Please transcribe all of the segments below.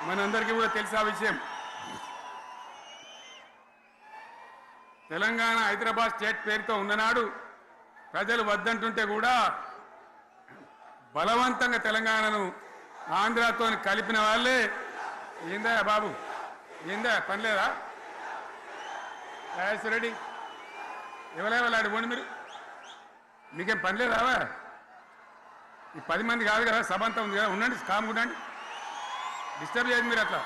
మనందరికీ కూడా తెలిసే విషయం. తెలంగాణ హైదరాబాద్ స్టేట్ పేరుతో ఉన్ననాడు ప్రజలు వద్దంటుంటే కూడా బలవంతంగా తెలంగాణను ఆంధ్రాతో కలిపిన వాళ్ళే. ఏందా బాబు, ఏందా పని లేదా? రెడ్డి ఎవరెవలాడి పోండి, మీకేం పని లేదావా? ఈ 10 మంది కాదు కదా, సభ అంతా ఉంది కదా, ఉండండి, కామ్ ఉండండి, డిస్టర్బ్ చేయండి. మీరు అట్లా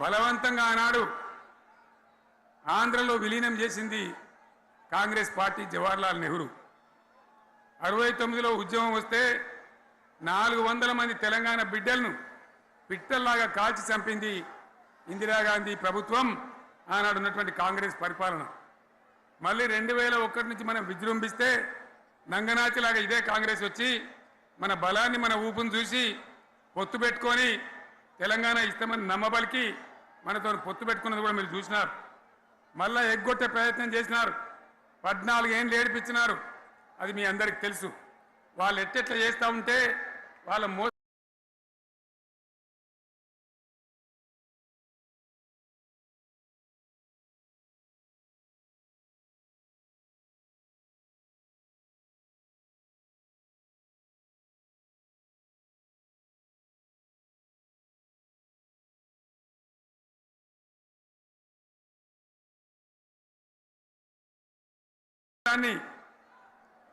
బలవంతంగా ఆనాడు ఆంధ్రలో విలీనం చేసింది కాంగ్రెస్ పార్టీ, జవహర్లాల్ నెహ్రూ. 69లో ఉద్యమం వస్తే 400 మంది తెలంగాణ బిడ్డలను పిట్టల్లాగా కాల్చి చంపింది ఇందిరాగాంధీ ప్రభుత్వం, ఆనాడు ఉన్నటువంటి కాంగ్రెస్ పరిపాలన. మళ్ళీ 2001 నుంచి మనం విజృంభిస్తే నంగనాచిలాగా ఇదే కాంగ్రెస్ వచ్చి మన బలాన్ని, మన ఊపును చూసి పొత్తు పెట్టుకొని తెలంగాణ ఇస్తామని నమ్మబలికి మనతో పొత్తు పెట్టుకున్నది కూడా మీరు చూసినారు. మళ్ళా ఎగ్గొట్టే ప్రయత్నం చేసినారు, 14 ఏళ్ళు ఏడిపించినారు. అది మీ అందరికి తెలుసు. వాళ్ళు ఎట్టెట్లా చేస్తూ ఉంటే వాళ్ళ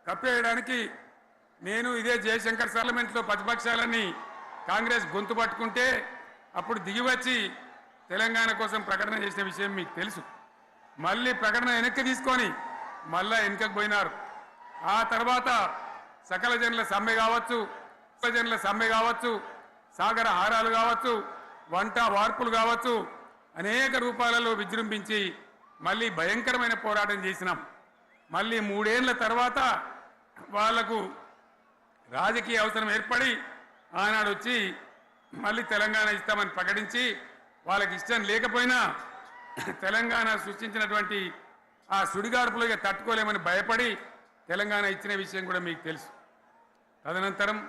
కప్పేయడానికి నేను ఇదే జయశంకర్ పార్లమెంట్లో ప్రతిపక్షాలని కాంగ్రెస్ గొంతు పట్టుకుంటే అప్పుడు దిగివచ్చి తెలంగాణ కోసం ప్రకటన చేసిన విషయం మీకు తెలుసు. మళ్ళీ ప్రకటన వెనక్కి తీసుకొని మళ్ళా వెనుకకు పోయినారు. ఆ తర్వాత సకల జనుల సమ్మె కావచ్చు, జనుల సమ్మె కావచ్చు, సాగర హారాలు కావచ్చు, వంట వార్పులు కావచ్చు, అనేక రూపాలలో విజృంభించి మళ్ళీ భయంకరమైన పోరాటం చేసినాం. మళ్ళీ 3 ఏళ్ల తర్వాత వాళ్లకు రాజకీయ అవసరం ఏర్పడి ఆనాడు వచ్చి మళ్ళీ తెలంగాణ ఇస్తామని ప్రకటించి, వాళ్ళకి ఇష్టం లేకపోయినా తెలంగాణ సృష్టించినటువంటి ఆ సుడిగాడుపులుగా తట్టుకోలేమని భయపడి తెలంగాణ ఇచ్చిన విషయం కూడా మీకు తెలుసు. తదనంతరం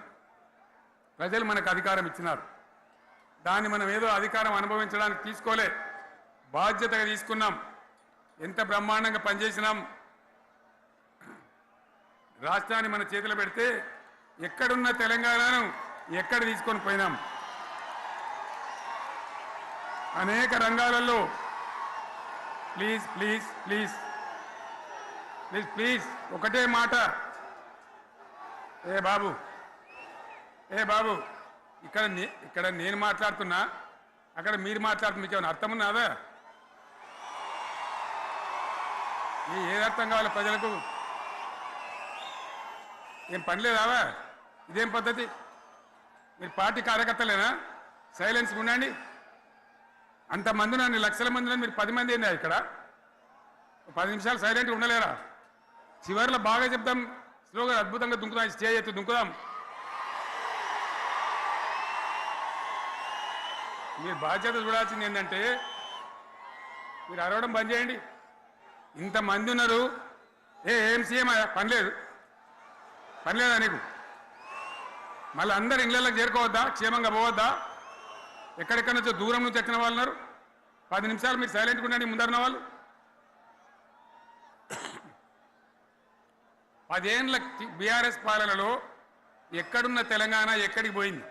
ప్రజలు మనకు అధికారం ఇచ్చినారు. దాన్ని మనం ఏదో అధికారం అనుభవించడానికి తీసుకోలే, బాధ్యతగా తీసుకున్నాం. ఎంత బ్రహ్మాండంగా పనిచేసినాం. రాష్ట్రాన్ని మన చేతిలో పెడితే ఎక్కడున్న తెలంగాణను ఎక్కడ తీసుకొని పోయినాం. అనేక రంగాలలో please please please please please ఒకటే మాట. ఏ బాబు ఇక్కడ నేను మాట్లాడుతున్నా, అక్కడ మీరు మాట్లాడుతున్నా, మీకు ఏమైనా అర్థం ఉన్నదా? ఏది అర్థం కావాలి ప్రజలకు? ఏం పని లేదావా? ఇదేం పద్ధతి? మీరు పార్టీ కార్యకర్తలేనా? సైలెన్స్ ఉండండి. అంతమంది నన్ను లక్షల మంది మీరు 10 మంది ఏందా ఇక్కడ? 10 నిమిషాలు సైలెంట్గా ఉండలేరా? చివరిలో బాగా చెప్తాం, స్లోగా అద్భుతంగా దుంకుదాం, స్టేజ్ ఎత్తు దుంకుదాం. మీరు బాధ్యత చూడాల్సింది ఏంటంటే మీరు అరవడం బంద్ చేయండి. ఇంతమంది ఉన్నారు, ఏం సీఎం పని లేదా నీకు? మళ్ళీ అందరు ఇళ్ళకి చేరుకోవద్దా? క్షేమంగా పోవద్దా? ఎక్కడెక్కడి నుంచో దూరం నుంచి వచ్చిన వాళ్ళు ఉన్నారు. 10 నిమిషాలు మీరు సైలెంట్గా ఉండండి. ముందరున్న వాళ్ళు 10 ఏళ్ళ బీఆర్ఎస్ పాలనలో ఎక్కడున్న తెలంగాణ ఎక్కడికి పోయింది?